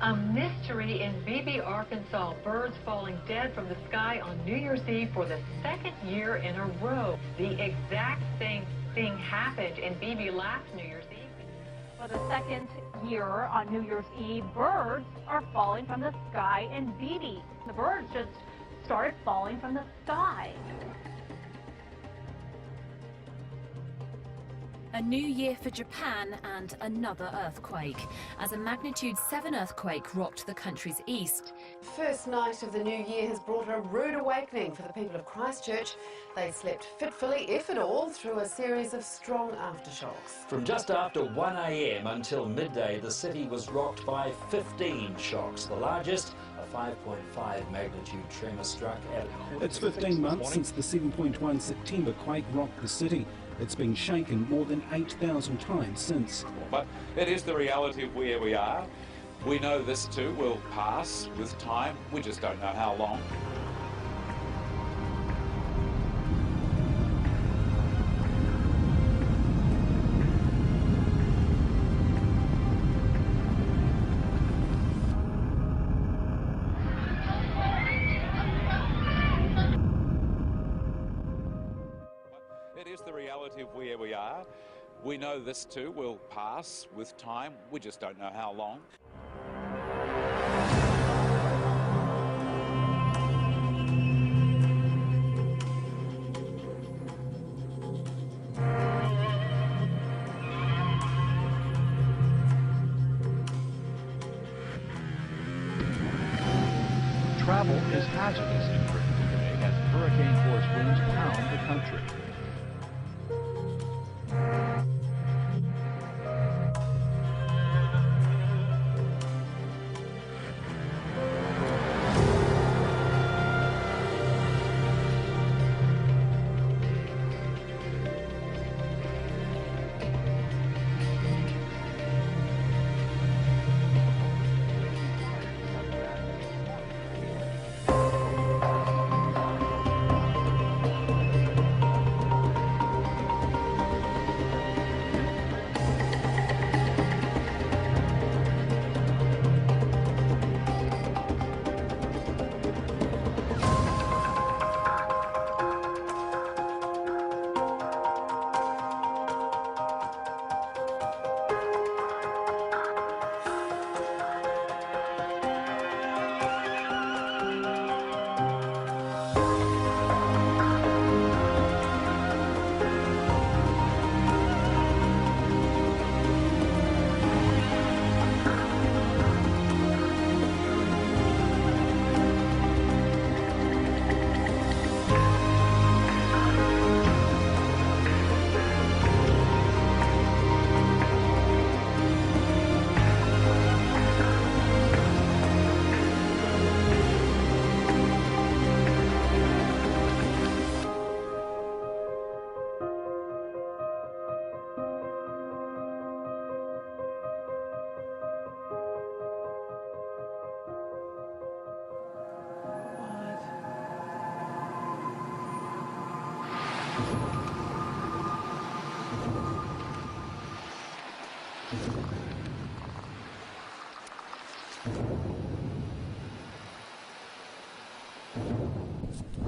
A mystery in Beebe, Arkansas. Birds falling dead from the sky on New Year's Eve for the second year in a row. The exact same thing happened in Beebe last New Year's Eve. For the second year on New Year's Eve, birds are falling from the sky in Beebe. The birds just started falling from the sky. A new year for Japan and another earthquake, as a magnitude 7 earthquake rocked the country's east. First night of the new year has brought a rude awakening for the people of Christchurch. They slept fitfully, if at all, through a series of strong aftershocks. From just after 1 a.m. until midday, the city was rocked by 15 shocks. The largest, a 5.5 magnitude tremor, struck at... It's 15 months since the 7.1 September quake rocked the city. It's been shaken more than 8,000 times since. But it is the reality of where we are. We know this too will pass with time. We just don't know how long. It is the reality of where we are. We know this too will pass with time. We just don't know how long. Travel is hazardous in Britain today as hurricane-force winds pound the country.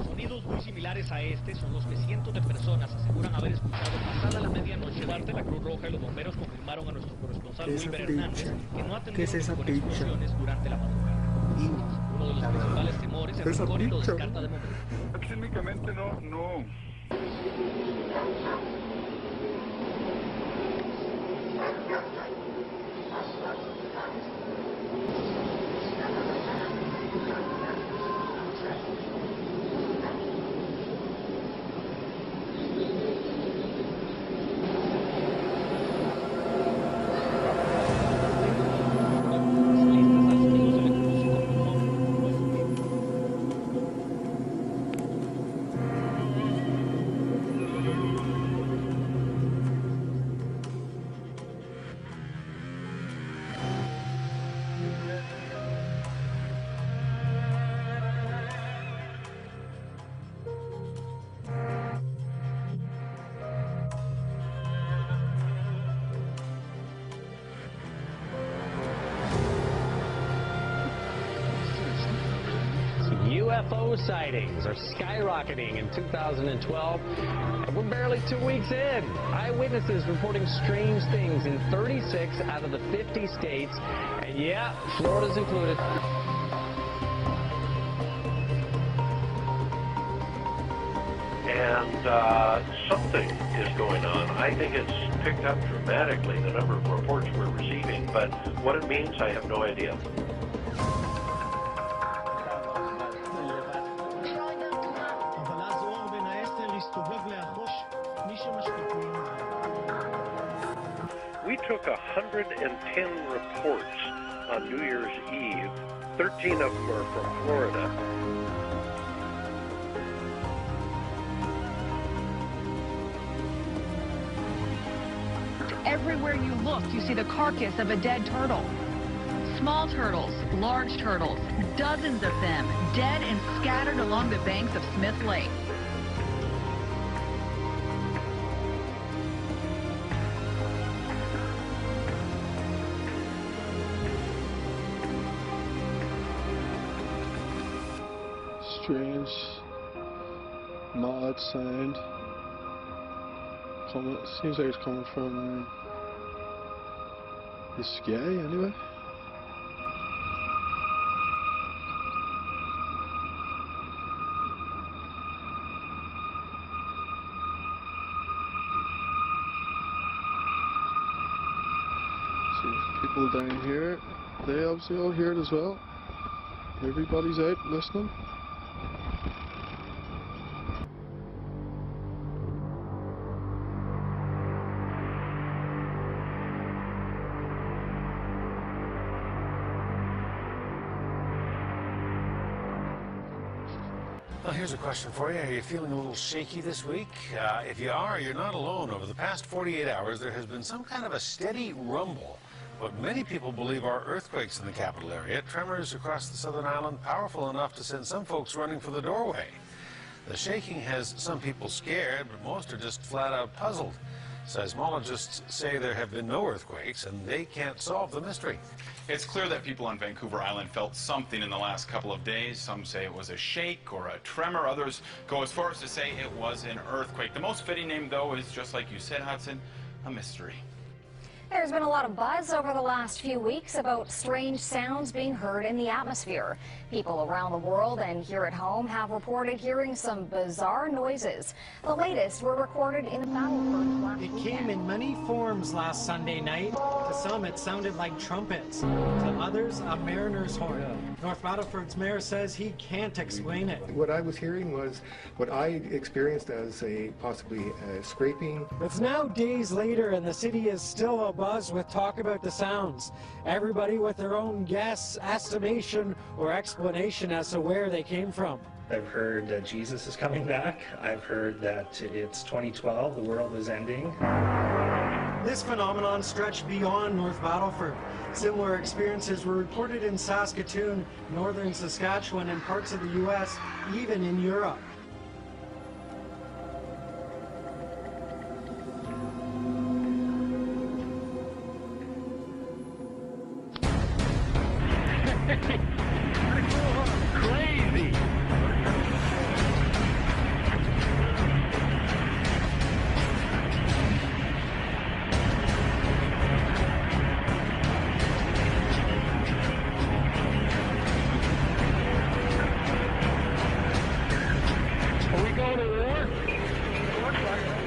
Sonidos muy similares a este son los que cientos de personas aseguran haber escuchado pasada la medianoche. Parte la Cruz Roja y los bomberos confirmaron a nuestro corresponsal Wilber Hernández que no ha tenido explosiones durante la madrugada. Uno de los principales temores es el recorrido de descarta de momento. Técnicamente no. UFO sightings are skyrocketing in 2012, and we're barely 2 weeks in. Eyewitnesses reporting strange things in 36 out of the 50 states, and yeah, Florida's included. And something is going on. I think it's picked up dramatically, the number of reports we're receiving, but what it means, I have no idea. We took 110 reports on New Year's Eve. 13 of them are from Florida. Everywhere you look, you see the carcass of a dead turtle. Small turtles, large turtles, dozens of them, dead and scattered along the banks of Smith Lake. Strange, mad sound. Seems like it's coming from the sky anyway. See people down here, they obviously all hear it as well. Everybody's out listening. Well, here's a question for you. Are you feeling a little shaky this week? If you are, you're not alone. Over the past 48 hours, there has been some kind of a steady rumble. What many people believe are earthquakes in the capital area, tremors across the southern island, powerful enough to send some folks running for the doorway. The shaking has some people scared, but most are just flat out puzzled. Seismologists say there have been no earthquakes, and they can't solve the mystery. It's clear that people on Vancouver Island felt something in the last couple of days. Some say it was a shake or a tremor. Others go as far as to say it was an earthquake. The most fitting name, though, is, just like you said, Hudson, a mystery. There's been a lot of buzz over the last few weeks about strange sounds being heard in the atmosphere. People around the world and here at home have reported hearing some bizarre noises. The latest were recorded in the Battleford last weekend. It came in many forms last Sunday night. To some, it sounded like trumpets. To others, a mariner's horn. North Battleford's mayor says he can't explain it. What I was hearing was what I experienced as possibly scraping. It's now days later and the city is still abuzz with talk about the sounds. Everybody with their own guess, estimation, or explanation as to where they came from. I've heard that Jesus is coming back. I've heard that it's 2012, the world is ending. This phenomenon stretched beyond North Battleford. Similar experiences were reported in Saskatoon, northern Saskatchewan, and parts of the U.S., even in Europe. Crazy. Are we going to war? Looks like it.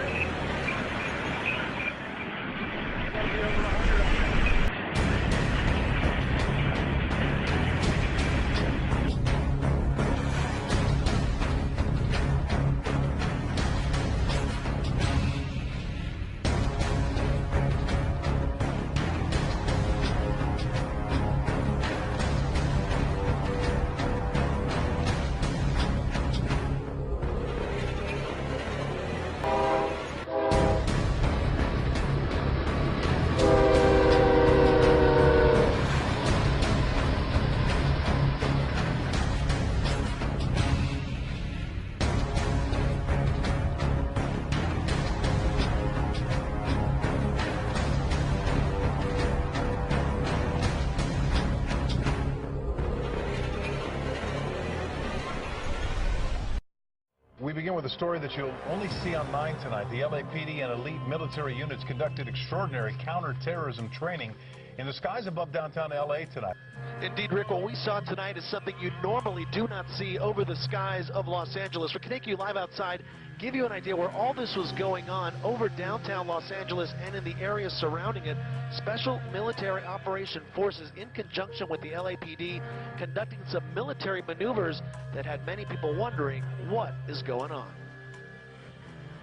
with a story that you'll only see on 9 tonight. The LAPD and elite military units conducted extraordinary counterterrorism training in the skies above downtown LA tonight. Indeed, Rick, what we saw tonight is something you normally do not see over the skies of Los Angeles. We're taking you live outside, give you an idea where all this was going on over downtown Los Angeles and in the area surrounding it. Special military operation forces, in conjunction with the LAPD, conducting some military maneuvers that had many people wondering what is going on.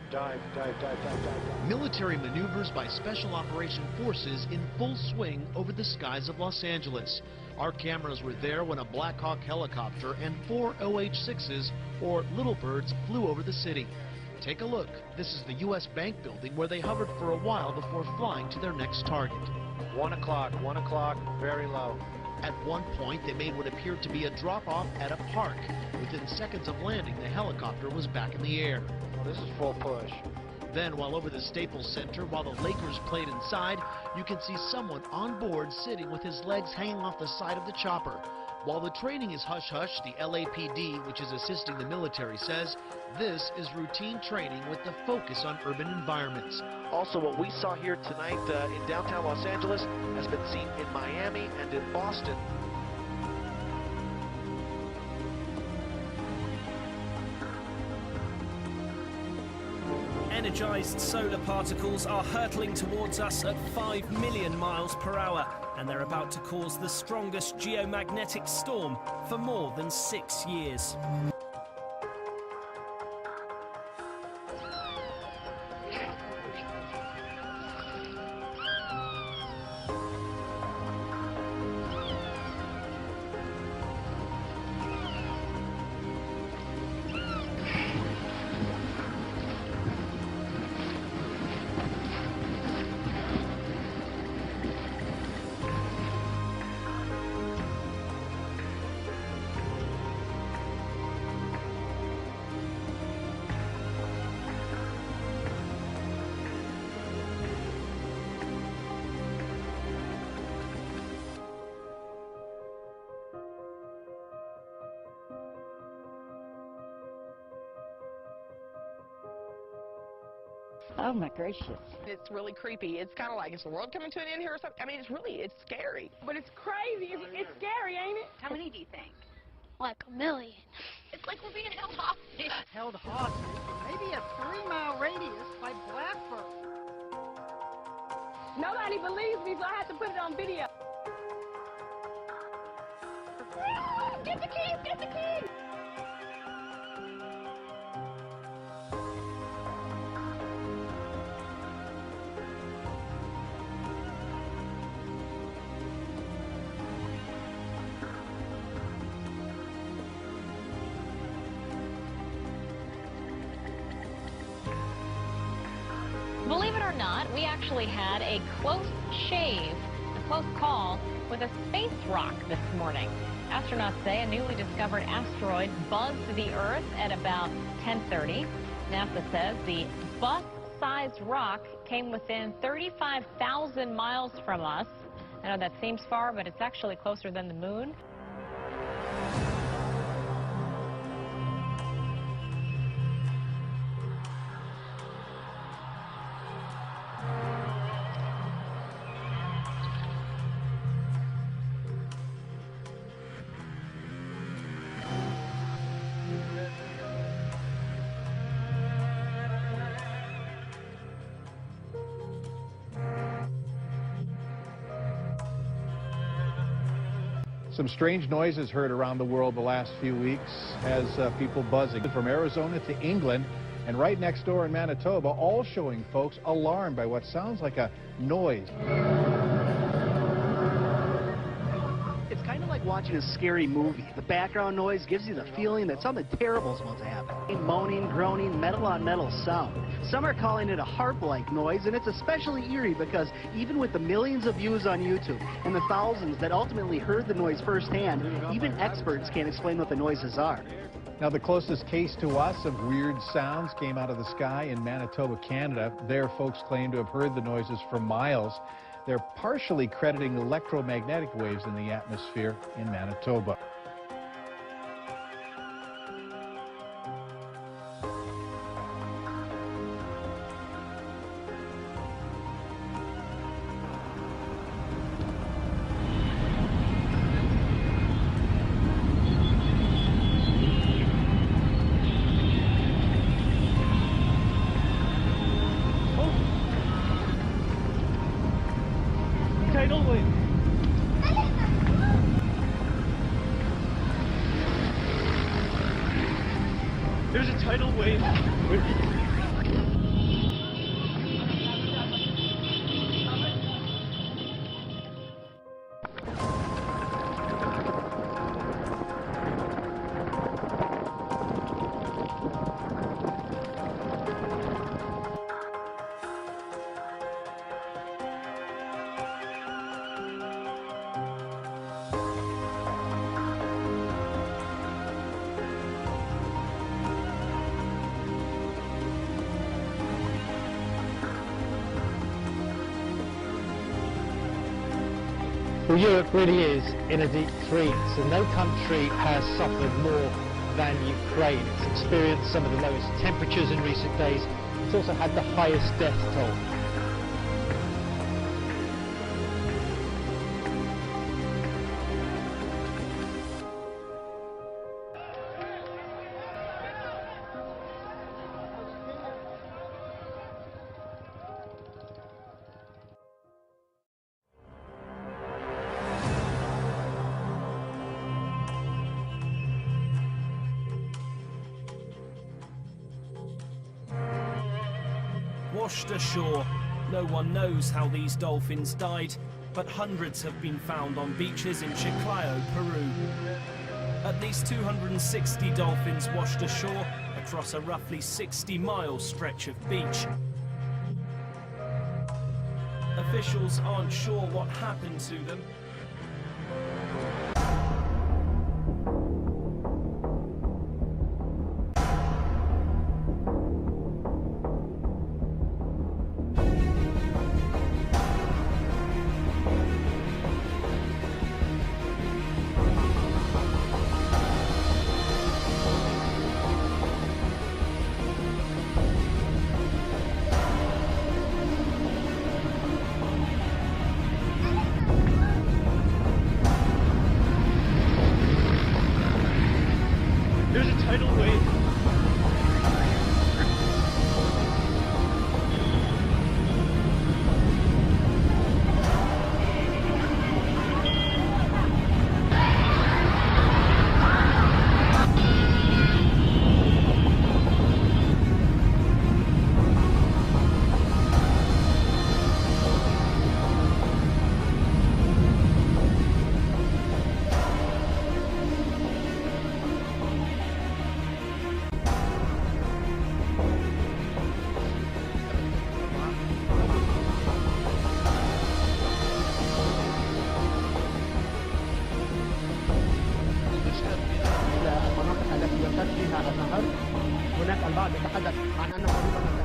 Dive, dive, dive, dive, dive, dive. Military maneuvers by Special Operation Forces in full swing over the skies of Los Angeles. Our cameras were there when a Black Hawk helicopter and 4 OH-6s, or Little Birds, flew over the city. Take a look. This is the U.S. Bank building where they hovered for a while before flying to their next target. 1 o'clock, very low. At one point, they made what appeared to be a drop-off at a park. Within seconds of landing, the helicopter was back in the air. Well, this is full push. Then, while over the Staples Center, while the Lakers played inside, you can see someone on board sitting with his legs hanging off the side of the chopper. While the training is hush-hush, the LAPD, which is assisting the military, says this is routine training with the focus on urban environments. Also, what we saw here tonight in downtown Los Angeles has been seen in Miami and in Boston. Energized solar particles are hurtling towards us at 5 million miles per hour, and they're about to cause the strongest geomagnetic storm for more than 6 years. Oh my gracious. It's really creepy. It's kind of like, is the world coming to an end here or something? I mean, it's scary. But it's crazy. It's scary, ain't it? How many do you think? Like a million. It's like we're being held hostage. Held hostage for maybe a 3-mile radius by blackbird. Nobody believes me, so I have to put it on video. Get the keys! Get the keys! Believe it or not, we actually had a close shave, a close call with a space rock this morning. Astronauts say a newly discovered asteroid buzzed the Earth at about 10:30. NASA says the bus-sized rock came within 35,000 miles from us. I know that seems far, but it's actually closer than the moon. Some strange noises heard around the world the last few weeks as people buzzing from Arizona to England and right next door in Manitoba, all showing folks alarmed by what sounds like a noise. It's kind of like watching a scary movie. The background noise gives you the feeling that something terrible is about to happen. Moaning, groaning, metal-on-metal sound. Some are calling it a harp-like noise, and it's especially eerie because even with the millions of views on YouTube and the thousands that ultimately heard the noise firsthand, even experts can't explain what the noises are. Now, the closest case to us of weird sounds came out of the sky in Manitoba, Canada. There, folks claim to have heard the noises for miles. They're partially crediting electromagnetic waves in the atmosphere in Manitoba. wave. Well, Europe really is in a deep freeze, and no country has suffered more than Ukraine. It's experienced some of the lowest temperatures in recent days. It's also had the highest death toll. Washed ashore. No one knows how these dolphins died, but hundreds have been found on beaches in Chiclayo, Peru. At least 260 dolphins washed ashore across a roughly 60-mile stretch of beach. Officials aren't sure what happened to them. There's a tidal wave. هناك البعض يتحدث عن أنه قريبا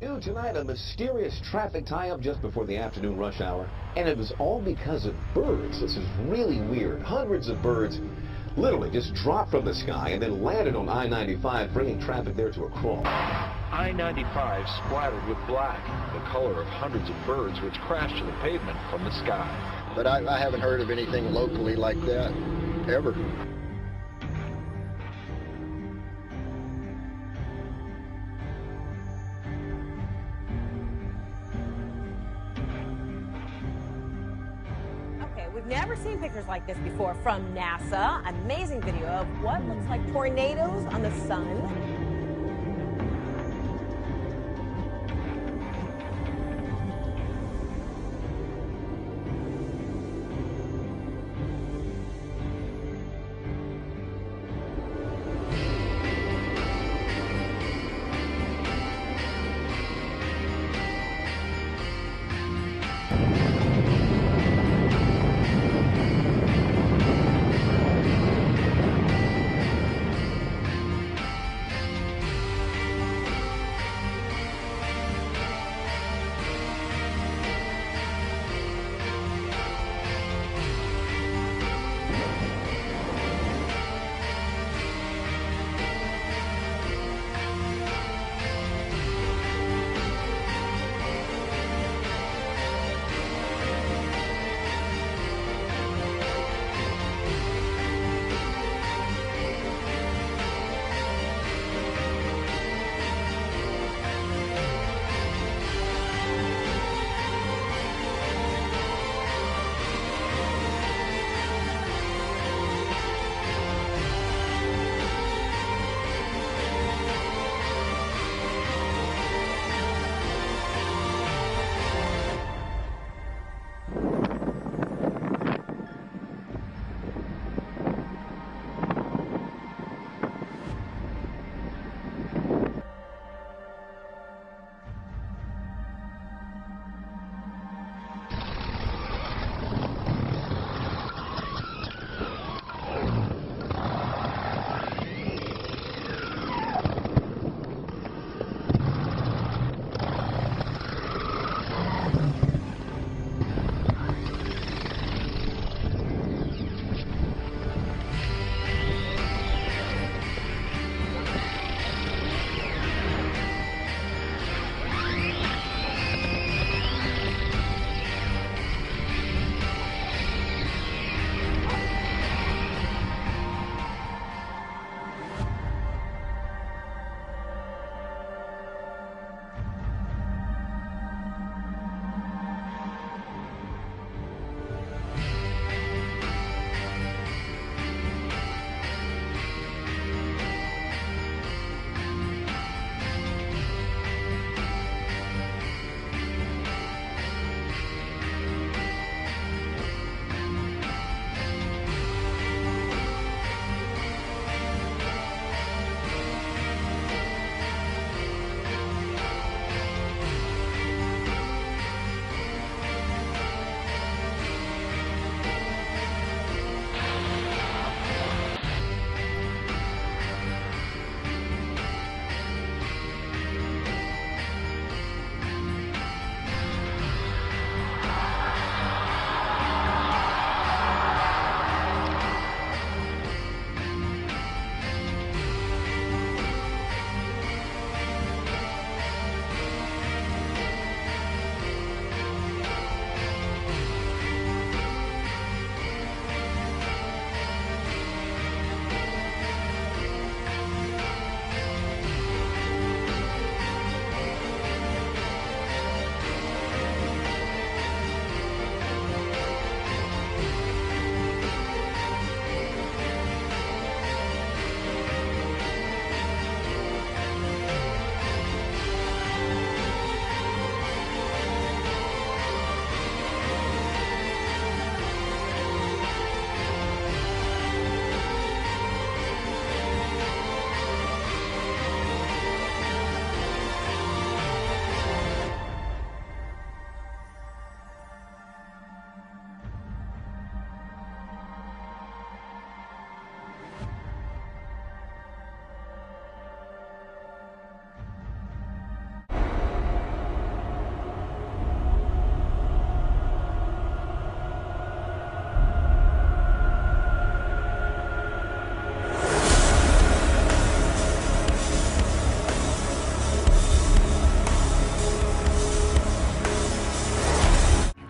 New tonight, a mysterious traffic tie-up just before the afternoon rush hour, and it was all because of birds. This is really weird. Hundreds of birds literally just dropped from the sky and then landed on I-95, bringing traffic there to a crawl. I-95 splattered with black, the color of hundreds of birds which crashed to the pavement from the sky. But I haven't heard of anything locally like that, ever. We've never seen pictures like this before from NASA. Amazing video of what looks like tornadoes on the sun.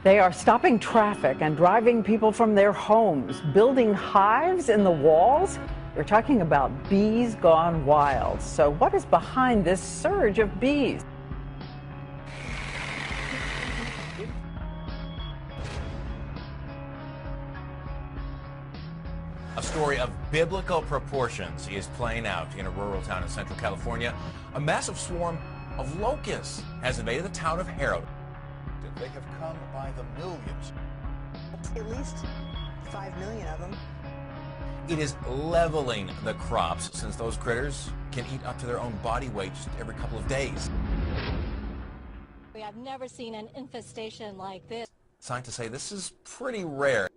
They are stopping traffic and driving people from their homes, building hives in the walls. We're talking about bees gone wild. So what is behind this surge of bees? A story of biblical proportions is playing out in a rural town in Central California. A massive swarm of locusts has invaded the town of Harrow. They have come by the millions. At least 5 million of them. It is leveling the crops since those critters can eat up to their own body weight just every couple of days. I've never seen an infestation like this. Scientists say this is pretty rare.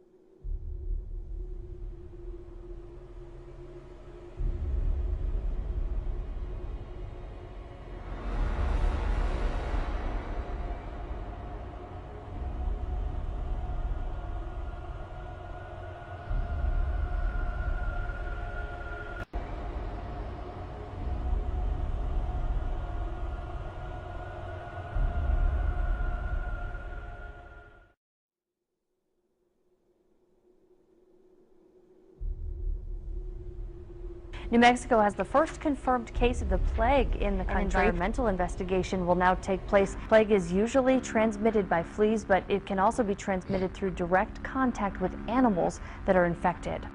New Mexico has the first confirmed case of the plague in the country. An environmental investigation will now take place. Plague is usually transmitted by fleas, but it can also be transmitted through direct contact with animals that are infected.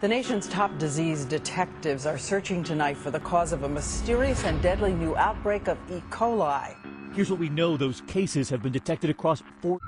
The nation's top disease detectives are searching tonight for the cause of a mysterious and deadly new outbreak of E. coli. Here's what we know. Those cases have been detected across 4...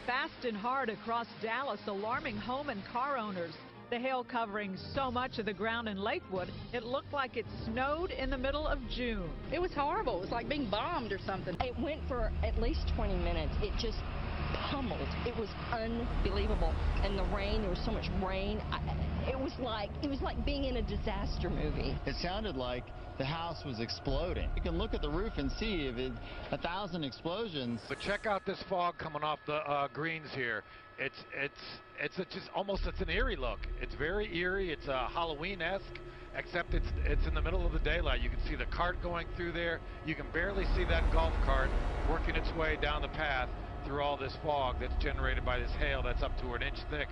Fast and hard across Dallas, alarming home and car owners. The hail covering so much of the ground in Lakewood, it looked like it snowed in the middle of June. It was horrible. It was like being bombed or something. It went for at least 20 minutes. It just pummeled. It was unbelievable. And the rain, there was so much rain. It was like being in a disaster movie. It sounded like the house was exploding. You can look at the roof and see if it 1,000 explosions. But check out this fog coming off the greens here. It's an eerie look. It's very eerie. It's Halloween-esque, except it's in the middle of the daylight. You can see the cart going through there. You can barely see that golf cart working its way down the path through all this fog that's generated by this hail that's up to an inch thick.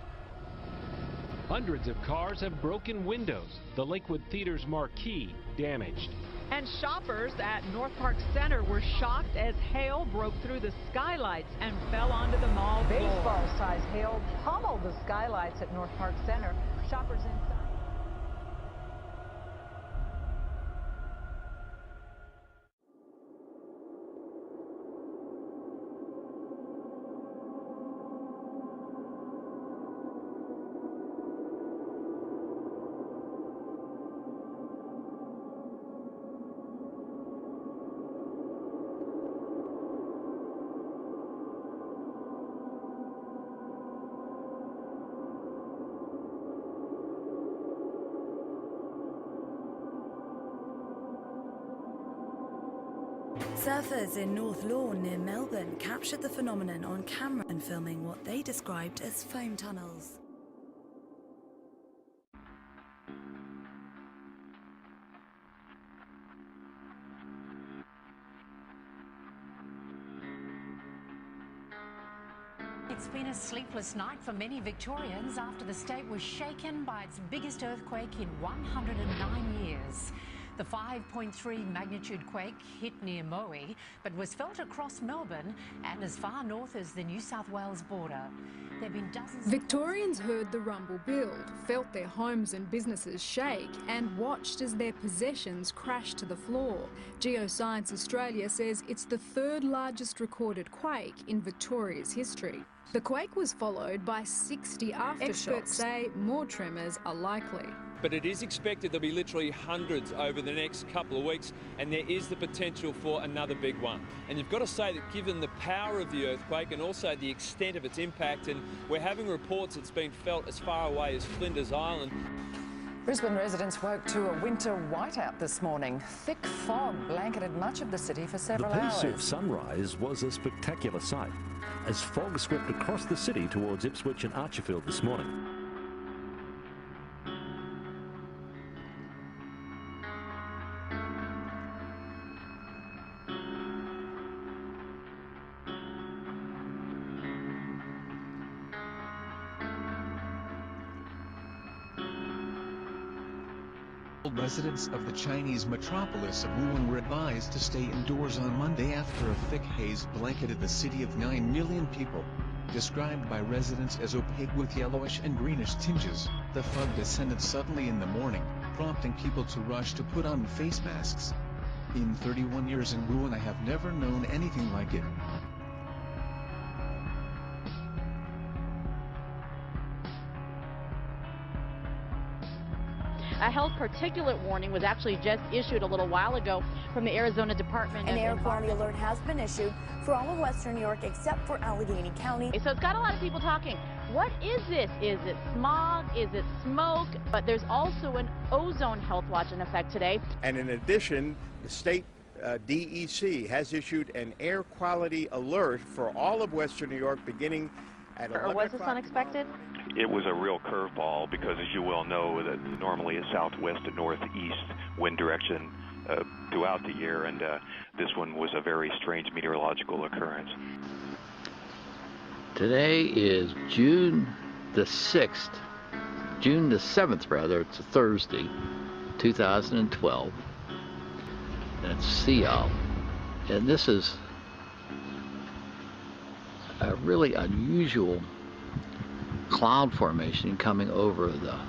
Hundreds of cars have broken windows. The Lakewood Theater's marquee damaged. And shoppers at North Park Center were shocked as hail broke through the skylights and fell onto the mall floor. Baseball-sized hail pummeled the skylights at North Park Center. Shoppers inside. Surfers in North Lawn near Melbourne captured the phenomenon on camera and filming what they described as foam tunnels. It's been a sleepless night for many Victorians after the state was shaken by its biggest earthquake in 109 years. The 5.3 magnitude quake hit near Moe, but was felt across Melbourne and as far north as the New South Wales border. There have been dozens. Victorians heard the rumble build, felt their homes and businesses shake, and watched as their possessions crashed to the floor. Geoscience Australia says it's the third largest recorded quake in Victoria's history. The quake was followed by 60 aftershocks. Experts say more tremors are likely. But it is expected there'll be literally hundreds over the next couple of weeks, and there is the potential for another big one. And you've got to say that given the power of the earthquake and also the extent of its impact, and we're having reports it's been felt as far away as Flinders Island. Brisbane residents woke to a winter whiteout this morning. Thick fog blanketed much of the city for several hours. The Peace sunrise was a spectacular sight as fog swept across the city towards Ipswich and Archerfield this morning. Residents of the Chinese metropolis of Wuhan were advised to stay indoors on Monday after a thick haze blanketed the city of 9 million people. Described by residents as opaque with yellowish and greenish tinges, the fog descended suddenly in the morning, prompting people to rush to put on face masks. In 31 years in Wuhan, I have never known anything like it. A health particulate warning was actually just issued a little while ago from the Arizona Department of An air quality alert has been issued for all of Western New York except for Allegheny County. So it's got a lot of people talking. What is this? Is it smog? Is it smoke? But there's also an ozone health watch in effect today. And in addition, the state DEC has issued an air quality alert for all of Western New York beginning at 11 o'clock. Or was this unexpected? It was a real curveball because, as you well know, that normally a southwest to northeast wind direction throughout the year, and this one was a very strange meteorological occurrence. Today is June the 6th, June the 7th rather, it's a Thursday, 2012. That's Seattle, and this is a really unusual cloud formation coming over the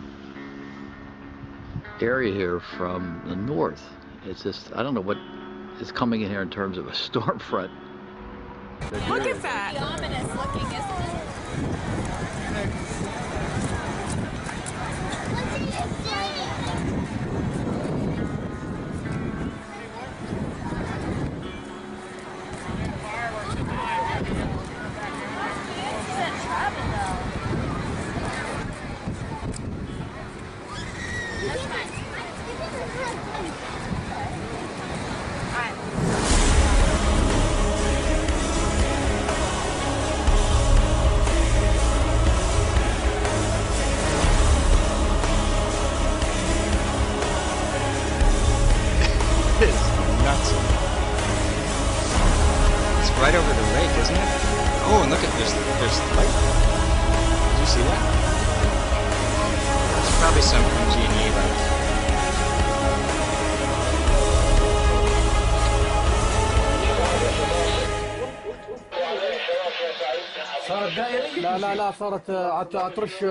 area here from the north. It's just, I don't know what is coming in here in terms of a storm front. Look at that! Ominous looking, isn't it? There's light. Did you see that? It's probably some PG&E light. صارت دائرية؟ لا صارت عطرش